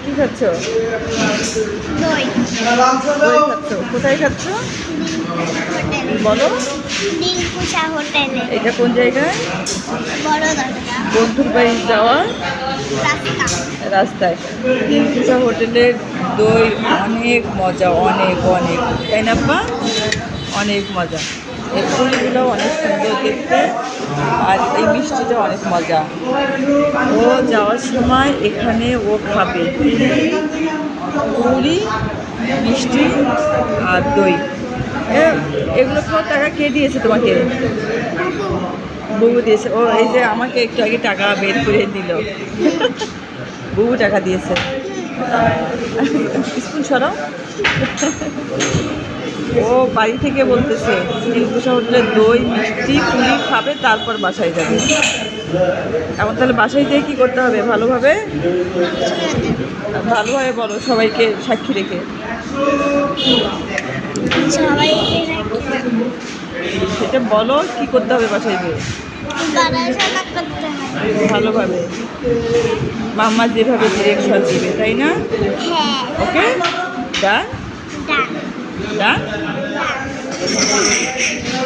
কি খাচ্ছ? দই। দই খাচ্ছ? কোথায় খাচ্ছ হোটেল। বলো? দিলকুশা হোটেলে। এটা কোন জায়গায়? বড় দরজা। বন্ধুর বাড়ি যাওয়ার রাস্তা। রাস্তায় দিলকুশা হোটেলের দই অনেক মজা, অনেক অনেক, তাই না আপা? অনেক মজা। এর পুরিগুলো অনেক সুন্দর দেখতে, আর এই মিষ্টিটা অনেক মজা। ও যাওয়ার সময় এখানে ও খাবে পুরি, মিষ্টি আর দই। এগুলো খাওয়ার টাকা কে দিয়েছে তোমাকে? বুবু দিয়েছে। ও এই যে আমাকে একটু আগে টাকা বের করে দিল। বুবু টাকা দিয়েছে। স্কুল সরাও। ও বাড়ি থেকে বলতেছে দিলকুশা হোটেলে দই, মিষ্টি, পুরি খাবে, তারপর বাসায় যাবে। এখন তাহলে বাসায় যেয়ে কী করতে হবে? ভালোভাবে ভালোভাবে বলো সবাইকে সাক্ষী রেখে। সবাইকে সেটা বলো কি করতে হবে বাসায় গিয়ে পড়াশোনা করতে হয়। ভালোভাবে। মাম্মা যেভাবে ডিরেকশন দিবে, তাই না? হ্যাঁ। ওকে, ডান ডান। ডান। ডান।